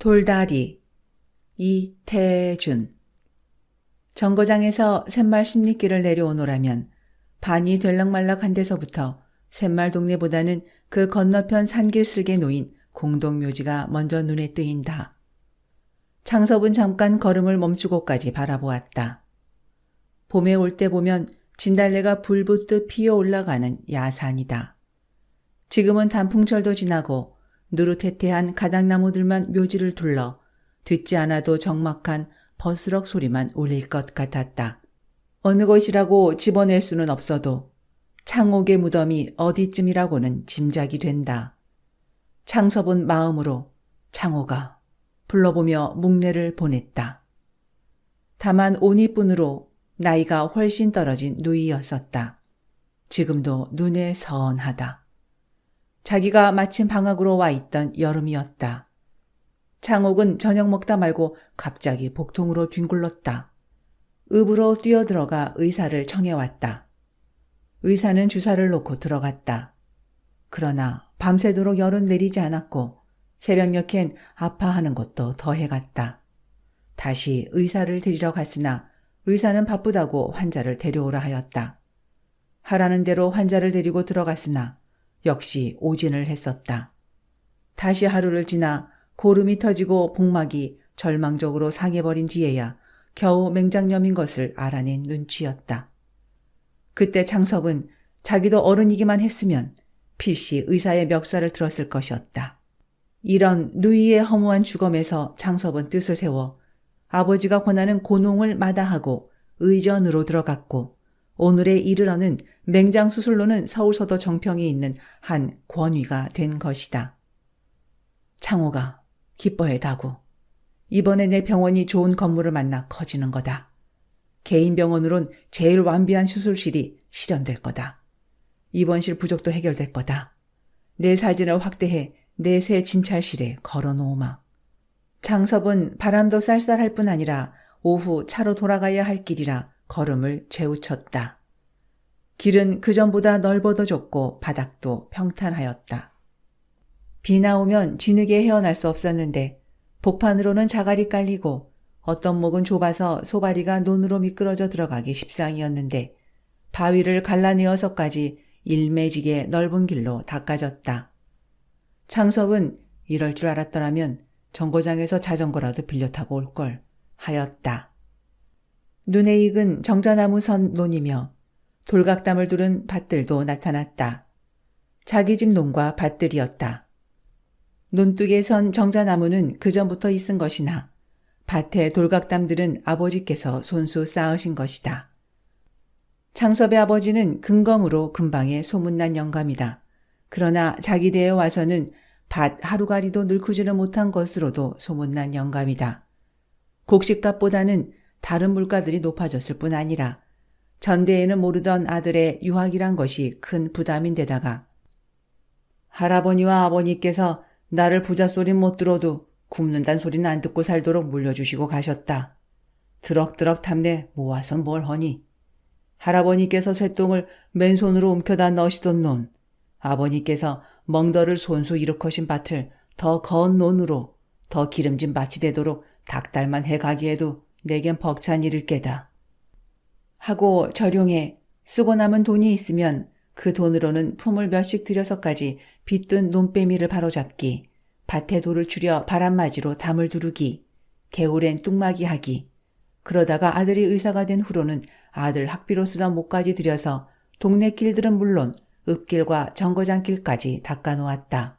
돌다리. 이태준. 정거장에서 샘말 10리길을 내려오노라면 반이 될락말락한 데서부터 샘말 동네보다는 그 건너편 산길 쓸개 놓인 공동묘지가 먼저 눈에 뜨인다. 창섭은 잠깐 걸음을 멈추고까지 바라보았다. 봄에 올 때 보면 진달래가 불붙듯 피어 올라가는 야산이다. 지금은 단풍철도 지나고 누릇해태한 가닥나무들만 묘지를 둘러 듣지 않아도 적막한 버스럭 소리만 울릴 것 같았다. 어느 곳이라고 집어낼 수는 없어도 창옥의 무덤이 어디쯤이라고는 짐작이 된다. 창섭은 마음으로 창옥아 불러보며 묵내를 보냈다. 다만 온이뿐으로 나이가 훨씬 떨어진 누이였었다. 지금도 눈에 선하다. 자기가 마침 방학으로 와 있던 여름이었다. 창옥은 저녁 먹다 말고 갑자기 복통으로 뒹굴렀다. 읍으로 뛰어들어가 의사를 청해왔다. 의사는 주사를 놓고 들어갔다. 그러나 밤새도록 열은 내리지 않았고 새벽녘엔 아파하는 것도 더해갔다. 다시 의사를 데리러 갔으나 의사는 바쁘다고 환자를 데려오라 하였다. 하라는 대로 환자를 데리고 들어갔으나 역시 오진을 했었다. 다시 하루를 지나 고름이 터지고 복막이 절망적으로 상해버린 뒤에야 겨우 맹장염인 것을 알아낸 눈치였다. 그때 창섭은 자기도 어른이기만 했으면 필시 의사의 멱살을 들었을 것이었다. 이런 누이의 허무한 죽음에서 창섭은 뜻을 세워 아버지가 권하는 고농을 마다하고 의전으로 들어갔고 오늘에 이르러는 맹장수술로는 서울서도 정평이 있는 한 권위가 된 것이다. 창호가 기뻐해 다구. 이번에 내 병원이 좋은 건물을 만나 커지는 거다. 개인 병원으론 제일 완비한 수술실이 실현될 거다. 입원실 부족도 해결될 거다. 내 사진을 확대해 내 새 진찰실에 걸어놓으마. 창섭은 바람도 쌀쌀할 뿐 아니라 오후 차로 돌아가야 할 길이라 걸음을 재우쳤다. 길은 그전보다 넓어도 좁고 바닥도 평탄하였다. 비 나오면 진흙에 헤어날 수 없었는데 복판으로는 자갈이 깔리고 어떤 목은 좁아서 소바리가 논으로 미끄러져 들어가기 십상이었는데 바위를 갈라내어서까지 일매지게 넓은 길로 닦아졌다. 창섭은 이럴 줄 알았더라면 정거장에서 자전거라도 빌려 타고 올 걸 하였다. 눈에 익은 정자나무 선 논이며 돌각담을 두른 밭들도 나타났다. 자기 집 논과 밭들이었다. 논둑에 선 정자나무는 그전부터 있은 것이나 밭의 돌각담들은 아버지께서 손수 쌓으신 것이다. 창섭의 아버지는 근검으로 근방에 소문난 영감이다. 그러나 자기 대에 와서는 밭 하루가리도 늙지를 못한 것으로도 소문난 영감이다. 곡식값보다는 다른 물가들이 높아졌을 뿐 아니라 전대에는 모르던 아들의 유학이란 것이 큰 부담인데다가 할아버니와 아버니께서 나를 부자 소린 못 들어도 굶는단 소리는 안 듣고 살도록 물려주시고 가셨다. 드럭드럭 탐내 모아선 뭘 허니. 할아버니께서 쇠똥을 맨손으로 움켜다 넣으시던 논, 아버니께서 멍더를 손수 일으커신 밭을 더 거은 논으로 더 기름진 밭이 되도록 닭달만 해가기에도 내겐 벅찬 일일 게다. 하고 절용해 쓰고 남은 돈이 있으면 그 돈으로는 품을 몇씩 들여서까지 빗둔 논빼미를 바로잡기, 밭에 돌을 줄여 바람맞이로 담을 두르기, 개울엔 뚝막이 하기, 그러다가 아들이 의사가 된 후로는 아들 학비로 쓰던 목까지 들여서 동네 길들은 물론 읍길과 정거장길까지 닦아놓았다.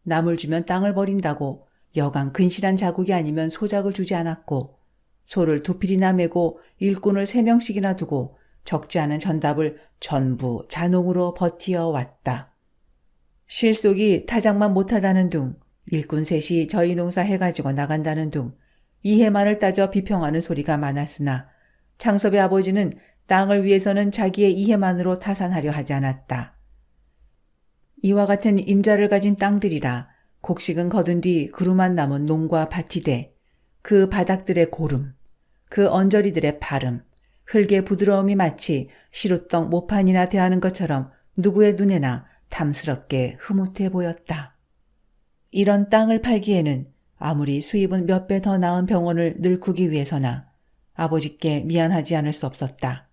남을 주면 땅을 버린다고 여간 근실한 자국이 아니면 소작을 주지 않았고 소를 2필이나 메고 일꾼을 3명씩이나 두고 적지 않은 전답을 전부 자농으로 버티어 왔다. 실속이 타작만 못하다는 둥, 일꾼 셋이 저희 농사 해가지고 나간다는 둥, 이해만을 따져 비평하는 소리가 많았으나 창섭의 아버지는 땅을 위해서는 자기의 이해만으로 타산하려 하지 않았다. 이와 같은 임자를 가진 땅들이라 곡식은 거둔 뒤 그루만 남은 농과 밭이 돼 그 바닥들의 고름, 그 언저리들의 바름, 흙의 부드러움이 마치 시루떡 모판이나 대하는 것처럼 누구의 눈에나 탐스럽게 흐뭇해 보였다. 이런 땅을 팔기에는 아무리 수입은 몇 배 더 나은 병원을 늙기 위해서나 아버지께 미안하지 않을 수 없었다.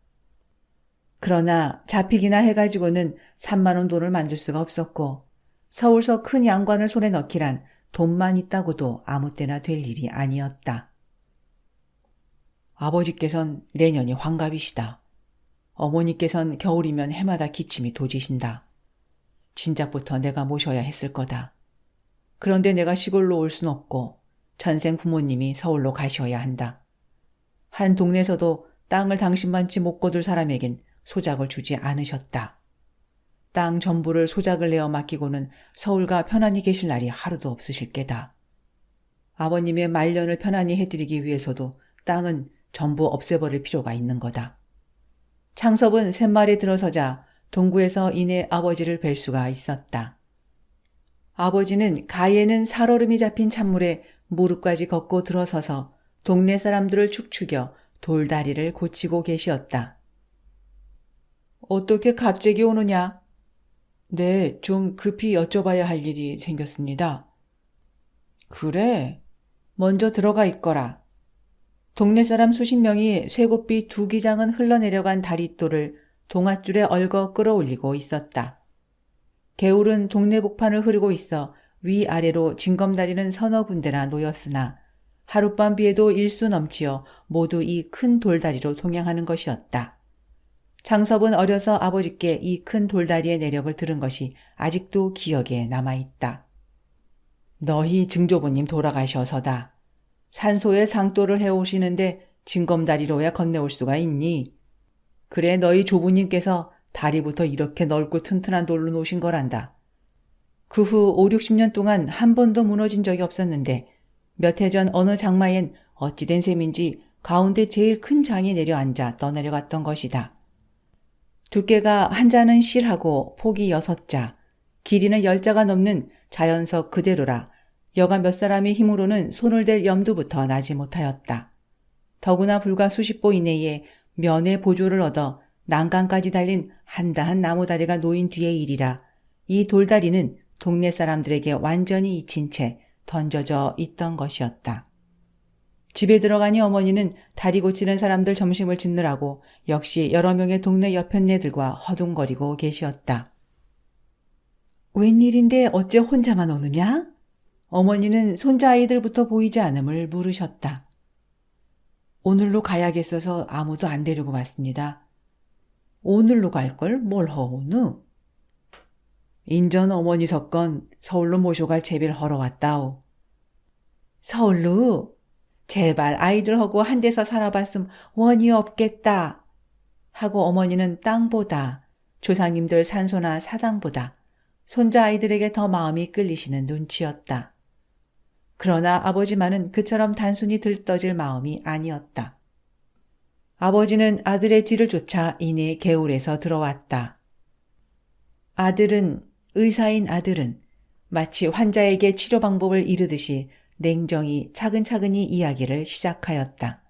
그러나 잡히기나 해가지고는 3만 원 돈을 만들 수가 없었고 서울서 큰 양관을 손에 넣기란 돈만 있다고도 아무 때나 될 일이 아니었다. 아버지께선 내년이 환갑이시다. 어머니께선 겨울이면 해마다 기침이 도지신다. 진작부터 내가 모셔야 했을 거다. 그런데 내가 시골로 올 순 없고 전생 부모님이 서울로 가셔야 한다. 한 동네에서도 땅을 당신만치 못 거둘 사람에겐 소작을 주지 않으셨다. 땅 전부를 소작을 내어 맡기고는 서울가 편안히 계실 날이 하루도 없으실 게다. 아버님의 말년을 편안히 해드리기 위해서도 땅은 전부 없애버릴 필요가 있는 거다. 창섭은 샘말에 들어서자 동구에서 이내 아버지를 뵐 수가 있었다. 아버지는 가에는 살얼음이 잡힌 찬물에 무릎까지 걷고 들어서서 동네 사람들을 축축여 돌다리를 고치고 계시었다. 어떻게 갑자기 오느냐? 네, 좀 급히 여쭤봐야 할 일이 생겼습니다. 그래, 먼저 들어가 있거라. 동네 사람 수십 명이 쇠고삐 2기장은 흘러내려간 다리돌을 동아줄에 얽어 끌어올리고 있었다. 개울은 동네 복판을 흐르고 있어 위아래로 징검다리는 서너 군데나 놓였으나 하룻밤 비에도 일수 넘치어 모두 이 큰 돌다리로 동양하는 것이었다. 장섭은 어려서 아버지께 이 큰 돌다리의 내력을 들은 것이 아직도 기억에 남아있다. 너희 증조부님 돌아가셔서다. 산소에 상도를 해오시는데 징검다리로야 건네올 수가 있니? 그래 너희 조부님께서 다리부터 이렇게 넓고 튼튼한 돌로 놓으신 거란다. 그 후 5, 60년 동안 한 번도 무너진 적이 없었는데 몇 해 전 어느 장마엔 어찌된 셈인지 가운데 제일 큰 장이 내려앉아 떠내려갔던 것이다. 두께가 한 자는 실하고 폭이 6자, 길이는 10자가 넘는 자연석 그대로라 여가 몇 사람의 힘으로는 손을 댈 염두부터 나지 못하였다. 더구나 불과 수십 보 이내에 면의 보조를 얻어 난간까지 달린 한다한 나무다리가 놓인 뒤의 일이라 이 돌다리는 동네 사람들에게 완전히 잊힌 채 던져져 있던 것이었다. 집에 들어가니 어머니는 다리 고치는 사람들 점심을 짓느라고 역시 여러 명의 동네 여편네들과 허둥거리고 계시었다. 웬일인데 어째 혼자만 오느냐? 어머니는 손자아이들부터 보이지 않음을 물으셨다. 오늘로 가야겠어서 아무도 안 데리고 왔습니다. 오늘로 갈걸 뭘 허오누? 인전 어머니 석건 서울로 모셔갈 채비를 하러 왔다오. 서울로? 제발 아이들하고 한 데서 살아봤음 원이 없겠다. 하고 어머니는 땅보다 조상님들 산소나 사당보다 손자 아이들에게 더 마음이 끌리시는 눈치였다. 그러나 아버지만은 그처럼 단순히 들떠질 마음이 아니었다. 아버지는 아들의 뒤를 쫓아 이내 개울에서 들어왔다. 의사인 아들은 마치 환자에게 치료 방법을 이르듯이 냉정히 차근차근히 이야기를 시작하였다.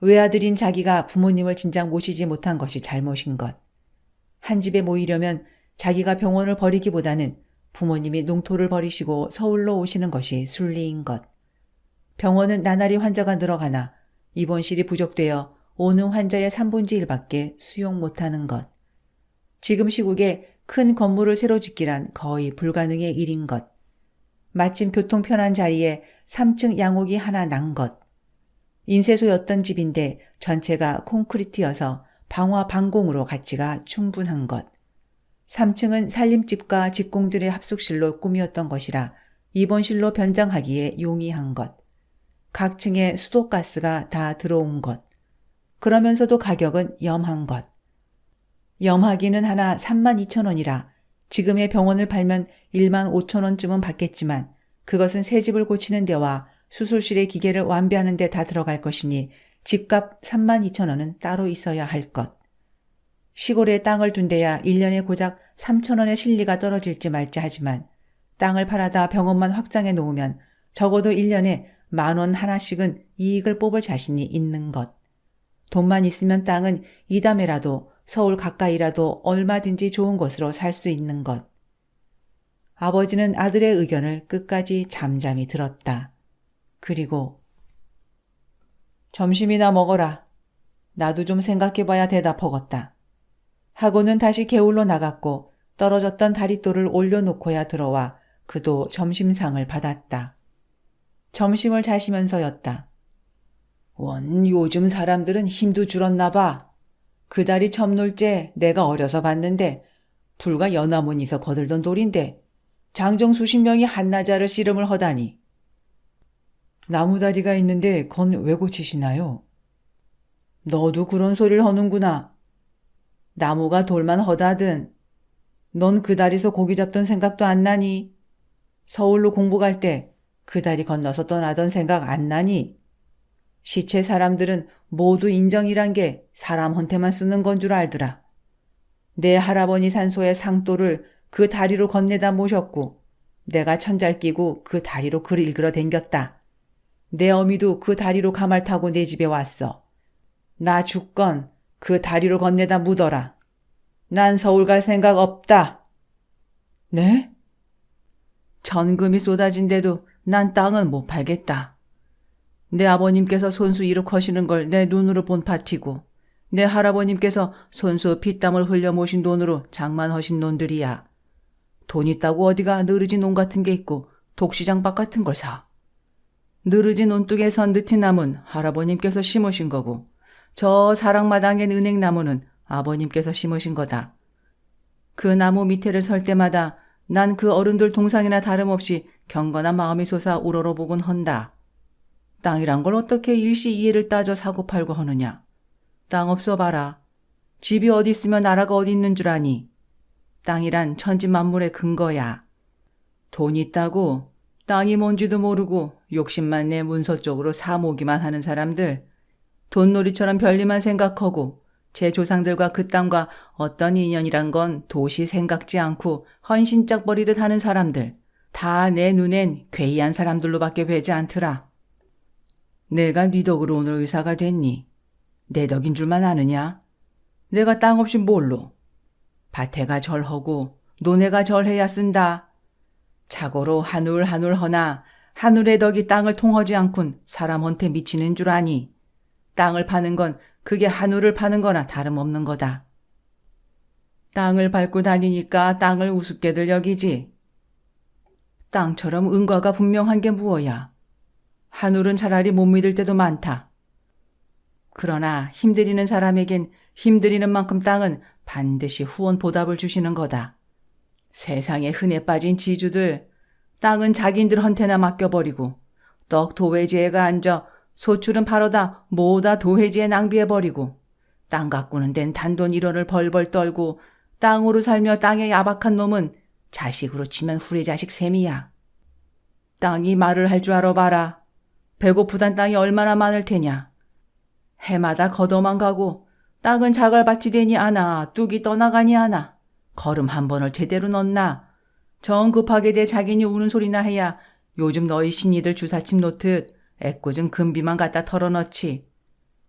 외아들인 자기가 부모님을 진작 모시지 못한 것이 잘못인 것. 한 집에 모이려면 자기가 병원을 버리기보다는 부모님이 농토를 버리시고 서울로 오시는 것이 순리인 것. 병원은 나날이 환자가 늘어가나 입원실이 부족되어 오는 환자의 3분의 1밖에 수용 못하는 것. 지금 시국에 큰 건물을 새로 짓기란 거의 불가능의 일인 것. 마침 교통 편한 자리에 3층 양옥이 하나 난 것. 인쇄소였던 집인데 전체가 콘크리트여서 방화 방공으로 가치가 충분한 것. 3층은 살림집과 직공들의 합숙실로 꾸미었던 것이라 입원실로 변장하기에 용이한 것. 각 층에 수도가스가 다 들어온 것. 그러면서도 가격은 염한 것. 염하기는 하나 32,000원이라 지금의 병원을 팔면 15,000원쯤은 받겠지만 그것은 새 집을 고치는 데와 수술실의 기계를 완비하는 데 다 들어갈 것이니 집값 32,000원은 따로 있어야 할 것. 시골에 땅을 둔 데야 1년에 고작 3,000원의 실리가 떨어질지 말지 하지만 땅을 팔아다 병원만 확장해 놓으면 적어도 1년에 10,000원 하나씩은 이익을 뽑을 자신이 있는 것. 돈만 있으면 땅은 이담에라도 서울 가까이라도 얼마든지 좋은 곳으로 살 수 있는 것. 아버지는 아들의 의견을 끝까지 잠잠히 들었다. 그리고 점심이나 먹어라. 나도 좀 생각해봐야 대답하겠다. 하고는 다시 개울로 나갔고 떨어졌던 다리돌을 올려놓고야 들어와 그도 점심상을 받았다. 점심을 자시면서였다. 원 요즘 사람들은 힘도 줄었나 봐. 그 다리 첨놀제 내가 어려서 봤는데 불과 연화문이서 거들던 돌인데 장정 수십 명이 한나자를 씨름을 하다니. 나무다리가 있는데 건 왜 고치시나요? 너도 그런 소리를 하는구나. 나무가 돌만 허다든 넌 그 다리서 고기 잡던 생각도 안 나니? 서울로 공부 갈 때 그 다리 건너서 떠나던 생각 안 나니? 시체 사람들은 모두 인정이란 게 사람한테만 쓰는 건 줄 알더라. 내 할아버지 산소의 상도를 그 다리로 건네다 모셨고 내가 천잘 끼고 그 다리로 글 읽으러 댕겼다. 내 어미도 그 다리로 가말 타고 내 집에 왔어. 나 죽건 그 다리로 건네다 묻어라. 난 서울 갈 생각 없다. 네? 전금이 쏟아진데도 난 땅은 못 팔겠다. 내 아버님께서 손수 일으키시는 걸 내 눈으로 본 파티고 내 할아버님께서 손수 피땀을 흘려 모신 돈으로 장만하신 놈들이야. 돈 있다고 어디가 느르지 논 같은 게 있고 독시장박 같은 걸 사. 느르지 논뚝에 선 느티나무는 할아버님께서 심으신 거고 저 사랑마당엔 은행나무는 아버님께서 심으신 거다. 그 나무 밑에를 설 때마다 난 그 어른들 동상이나 다름없이 경건한 마음이 솟아 우러러보곤 헌다. 땅이란 걸 어떻게 일시이해를 따져 사고팔고 하느냐. 땅 없어 봐라. 집이 어디 있으면 나라가 어디 있는 줄 아니. 땅이란 천지만물의 근거야. 돈 있다고 땅이 뭔지도 모르고 욕심만 내 문서 쪽으로 사모기만 하는 사람들, 돈놀이처럼 별일만 생각하고 제 조상들과 그 땅과 어떤 인연이란 건 도시 생각지 않고 헌신짝 버리듯 하는 사람들, 다 내 눈엔 괴이한 사람들로밖에 되지 않더라. 내가 네 덕으로 오늘 의사가 됐니? 내 덕인 줄만 아느냐? 내가 땅 없이 뭘로? 밭에가 절하고 노내가 절해야 쓴다. 자고로 한울 한울 허나 하늘의 덕이 땅을 통하지 않군 사람한테 미치는 줄 아니. 땅을 파는 건 그게 하늘을 파는 거나 다름없는 거다. 땅을 밟고 다니니까 땅을 우습게들 여기지. 땅처럼 은과가 분명한 게 무엇이야. 하늘은 차라리 못 믿을 때도 많다. 그러나 힘들이는 사람에겐 힘들이는 만큼 땅은 반드시 후원 보답을 주시는 거다. 세상에 흔해 빠진 지주들, 땅은 자기들한테나 맡겨버리고 떡 도회지에가 앉아 소출은 바로다 모다 도회지에 낭비해버리고 땅 가꾸는 데는 단돈 1원을 벌벌 떨고 땅으로 살며 땅에 야박한 놈은 자식으로 치면 후레자식 셈이야. 땅이 말을 할 줄 알아봐라. 배고프단 땅이 얼마나 많을 테냐. 해마다 걷어만 가고 땅은 자갈밭이 되니 않아 뚝이 떠나가니 않아. 걸음 한 번을 제대로 넣나. 정 급하게 돼 자기니 우는 소리나 해야 요즘 너희 신이들 주사침 놓듯 애꿎은 금비만 갖다 털어넣지.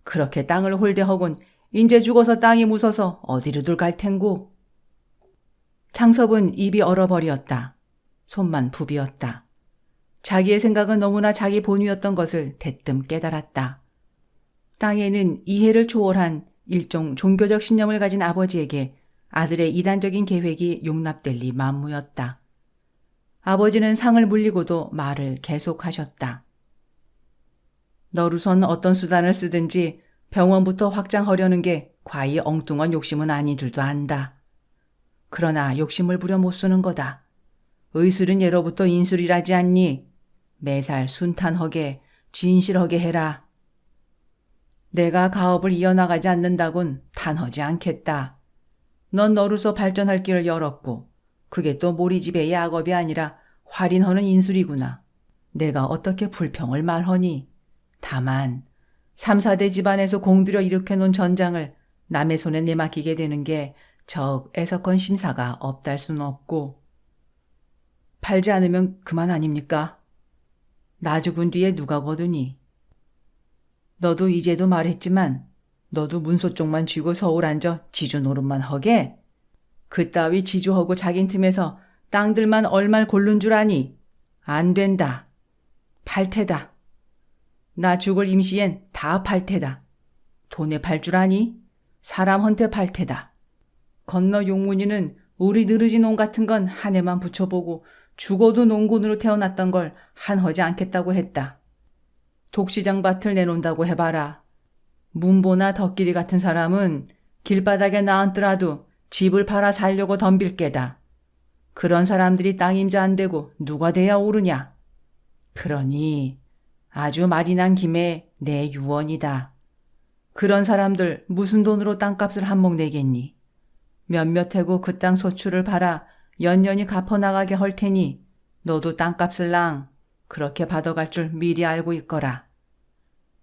그렇게 땅을 홀대허군 인제 죽어서 땅이 무서서 어디로들 갈 탱구. 창섭은 입이 얼어버렸다. 손만 부비었다. 자기의 생각은 너무나 자기 본위였던 것을 대뜸 깨달았다. 땅에는 이해를 초월한 일종 종교적 신념을 가진 아버지에게 아들의 이단적인 계획이 용납될 리 만무였다. 아버지는 상을 물리고도 말을 계속하셨다. 너루선 어떤 수단을 쓰든지 병원부터 확장하려는 게 과히 엉뚱한 욕심은 아닌 줄도 안다. 그러나 욕심을 부려 못 쓰는 거다. 의술은 예로부터 인술이라지 않니? 매살 순탄하게 진실하게 해라. 내가 가업을 이어나가지 않는다곤 탄하지 않겠다. 넌 너로서 발전할 길을 열었고 그게 또 모리집의 야겁이 아니라 활인하는 인술이구나. 내가 어떻게 불평을 말하니? 다만 3, 4대 집안에서 공들여 일으켜놓은 전장을 남의 손에 내맡기게 되는 게 적 애석한 심사가 없달 수는 없고 팔지 않으면 그만 아닙니까? 나 죽은 뒤에 누가 거두니? 너도 이제도 말했지만 너도 문서 쪽만 쥐고 서울 앉아 지주 노릇만 허게? 그따위 지주하고 자긴 틈에서 땅들만 얼말 고른 줄 아니? 안 된다. 팔테다. 나 죽을 임시엔 다 팔 테다. 돈에 팔 줄 아니? 사람한테 팔 테다. 건너 용문이는 우리 느르지 놈 같은 건 한 해만 붙여보고 죽어도 농군으로 태어났던 걸 한허지 않겠다고 했다. 독시장 밭을 내놓는다고 해봐라. 문보나 덕길이 같은 사람은 길바닥에 나앉더라도 집을 팔아 살려고 덤빌 게다. 그런 사람들이 땅 임자 안 되고 누가 돼야 오르냐. 그러니 아주 말이 난 김에 내 유언이다. 그런 사람들 무슨 돈으로 땅값을 한몫 내겠니? 몇몇 해고 그 땅 소출을 팔아 연년이 갚아나가게 할 테니 너도 땅값을 랑 그렇게 받아갈 줄 미리 알고 있거라.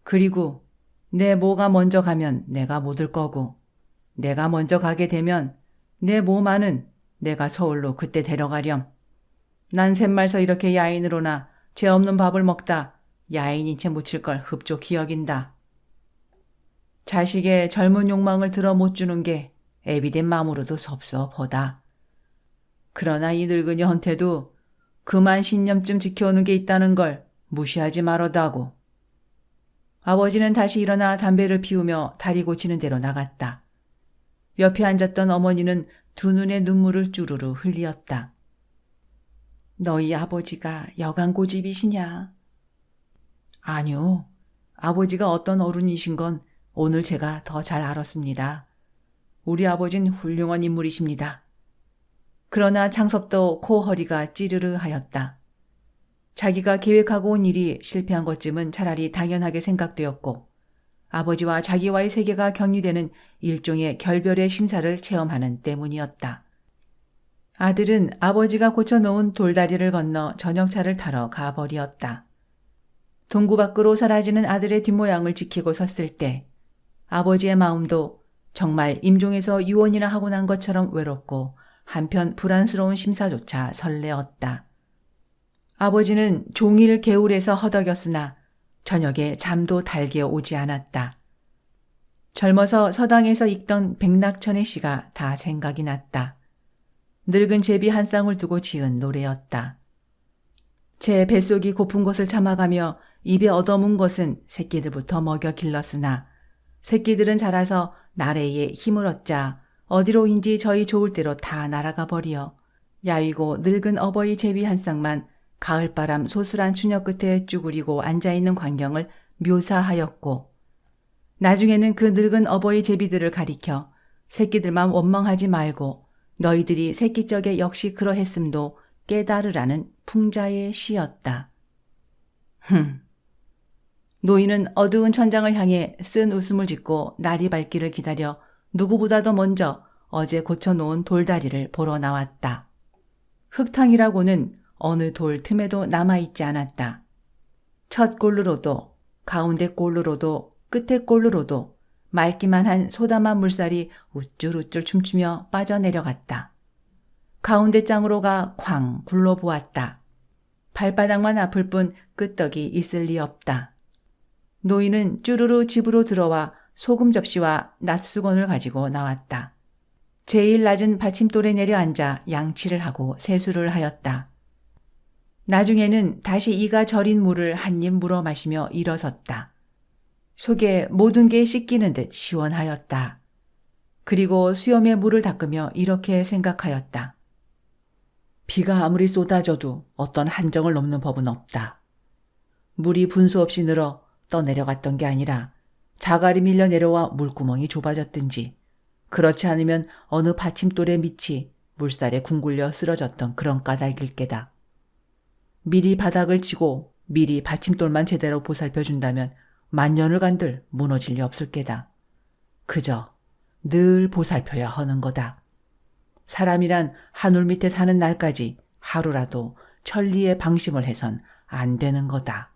그리고 내 모가 먼저 가면 내가 묻을 거고 내가 먼저 가게 되면 내 몸 안은 내가 서울로 그때 데려가렴. 난 샘말서 이렇게 야인으로나 죄 없는 밥을 먹다 야인인 채 묻힐 걸 흡족히 여긴다. 자식의 젊은 욕망을 들어 못 주는 게 애비된 마음으로도 섭섭하다. 그러나 이 늙은이한테도 그만 신념쯤 지켜오는 게 있다는 걸 무시하지 말아다고. 아버지는 다시 일어나 담배를 피우며 다리 고치는 대로 나갔다. 옆에 앉았던 어머니는 두 눈에 눈물을 주르르 흘리었다. 너희 아버지가 여간 고집이시냐? 아니요. 아버지가 어떤 어른이신 건 오늘 제가 더 잘 알았습니다. 우리 아버진 훌륭한 인물이십니다. 그러나 창섭도 코 허리가 찌르르 하였다. 자기가 계획하고 온 일이 실패한 것쯤은 차라리 당연하게 생각되었고 아버지와 자기와의 세계가 격리되는 일종의 결별의 심사를 체험하는 때문이었다. 아들은 아버지가 고쳐놓은 돌다리를 건너 저녁차를 타러 가버리었다. 동구 밖으로 사라지는 아들의 뒷모양을 지키고 섰을 때 아버지의 마음도 정말 임종에서 유언이나 하고 난 것처럼 외롭고 한편 불안스러운 심사조차 설레었다. 아버지는 종일 개울에서 허덕였으나 저녁에 잠도 달게 오지 않았다. 젊어서 서당에서 읽던 백낙천의 시가 다 생각이 났다. 늙은 제비 한 쌍을 두고 지은 노래였다. 제 뱃속이 고픈 것을 참아가며 입에 얻어문 것은 새끼들부터 먹여 길렀으나 새끼들은 자라서 나래에 힘을 얻자 어디로인지 저희 좋을 대로 다 날아가 버려 야위고 늙은 어버이 제비 한 쌍만 가을바람 소슬한 추녀 끝에 쭈그리고 앉아있는 광경을 묘사하였고 나중에는 그 늙은 어버이 제비들을 가리켜 새끼들만 원망하지 말고 너희들이 새끼적에 역시 그러했음도 깨달으라는 풍자의 시였다. 노인은 어두운 천장을 향해 쓴 웃음을 짓고 날이 밝기를 기다려 누구보다도 먼저 어제 고쳐놓은 돌다리를 보러 나왔다. 흙탕이라고는 어느 돌 틈에도 남아있지 않았다. 첫 골루로도 가운데 골루로도 끝에 골루로도 맑기만 한 소담한 물살이 우쭐우쭐 춤추며 빠져내려갔다. 가운데 짱으로가 쾅 굴러보았다. 발바닥만 아플 뿐 끄떡이 있을 리 없다. 노인은 쭈루루 집으로 들어와 소금 접시와 낫수건을 가지고 나왔다. 제일 낮은 받침돌에 내려앉아 양치를 하고 세수를 하였다. 나중에는 다시 이가 저린 물을 한 입 물어 마시며 일어섰다. 속에 모든 게 씻기는 듯 시원하였다. 그리고 수염에 물을 닦으며 이렇게 생각하였다. 비가 아무리 쏟아져도 어떤 한정을 넘는 법은 없다. 물이 분수 없이 늘어 떠내려갔던 게 아니라 자갈이 밀려 내려와 물구멍이 좁아졌든지 그렇지 않으면 어느 받침돌의 밑이 물살에 궁굴려 쓰러졌던 그런 까닭일 게다. 미리 바닥을 치고 미리 받침돌만 제대로 보살펴준다면 만년을 간들 무너질 리 없을 게다. 그저 늘 보살펴야 하는 거다. 사람이란 하늘 밑에 사는 날까지 하루라도 천리의 방심을 해선 안 되는 거다.